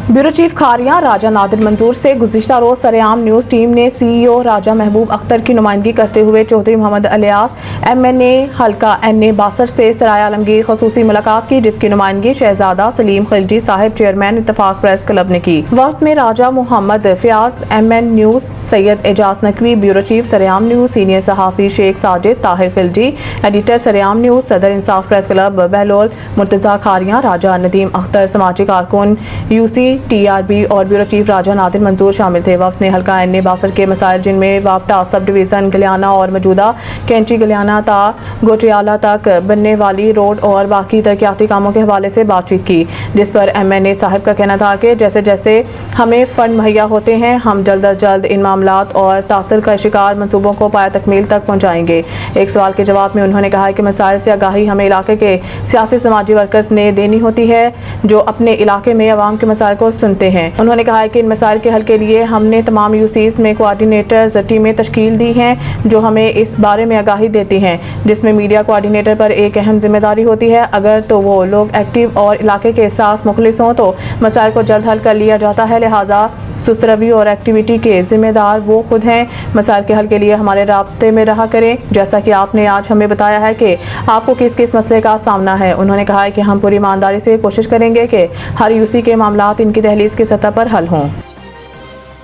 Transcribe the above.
Bureau chief Khariyan राजा नादिर मंजूर से गुज़िश्ता रोज सरेआम न्यूज़ टीम ने CEO राजा महबूब अख्तर की नुमाइंदगी करते हुए चौधरी मोहम्मद अलियास MNA हल्का NA बासठ से सराय आलमगीर खसूसी मुलाकात की, जिसकी नुमाइंदगी Shahzada Salim Khilji Sahib chairman Ittefaq press club ने की। वक्त में Raja Mohammad Fayyaz MN news, Syed Ejaz Naqvi bureau chief Sareaam news, senior सहाफ़ी शेख साजिद ताहिर खिलजी, एडिटर सरेआम न्यूज़, सदर इंसाफ प्रेस क्लब बहलोल मुर्तज़ा खारियां, राजा नदीम अख्तर, समाजी कारकुन UC TRB और ब्यूरो चीफ राजा नादिर मंजूर शामिल थे। वफ्द ने हल्का NA बासठ के मसाइल जिनमें वापटा सब डिवीज़न गलियाना और मौजूदा कैंची गलियाना ता गोटियाला तक बनने वाली रोड और बाकी तरक्याती कामों के हवाले से बातचीत की, जिस पर MNA साहब का कहना था कि जैसे जैसे हमें फंड मुहैया होते हैं हम जल्द अज जल्द इन मामलात और तातुल का शिकार मंसूबों को पाया तकमील तक पहुँचाएंगे। एक सवाल के जवाब में उन्होंने कहा कि मसाइल से आगाही हमें इलाके के सियासी समाजी वर्कर्स ने देनी होती है जो अपने इलाके में अवाम के मसाइल को सुनते हैं। उन्होंने कहा कि इन मसाइल के हल के लिए हमने तमाम UCs में कोऑर्डिनेटर्स टीमें तश्कील दी हैं जो हमें इस बारे में आगाही देती हैं, जिसमें मीडिया कोऑर्डिनेटर पर एक अहम जिम्मेदारी होती है। अगर तो वो लोग एक्टिव और इलाके के साथ मुखलिस हों तो मसाइल को जल्द हल कर लिया जाता है, लिहाजा सुस्तरवी और एक्टिविटी के जिम्मेदार वो खुद हैं। मसाइल के हल के लिए हमारे राब्ते में रहा करें, जैसा कि आपने आज हमें बताया है कि आपको किस किस मसले का सामना है। उन्होंने कहा है कि हम पूरी ईमानदारी से कोशिश करेंगे कि हर UC के मामलात इनकी दहलीज की सतह पर हल हों।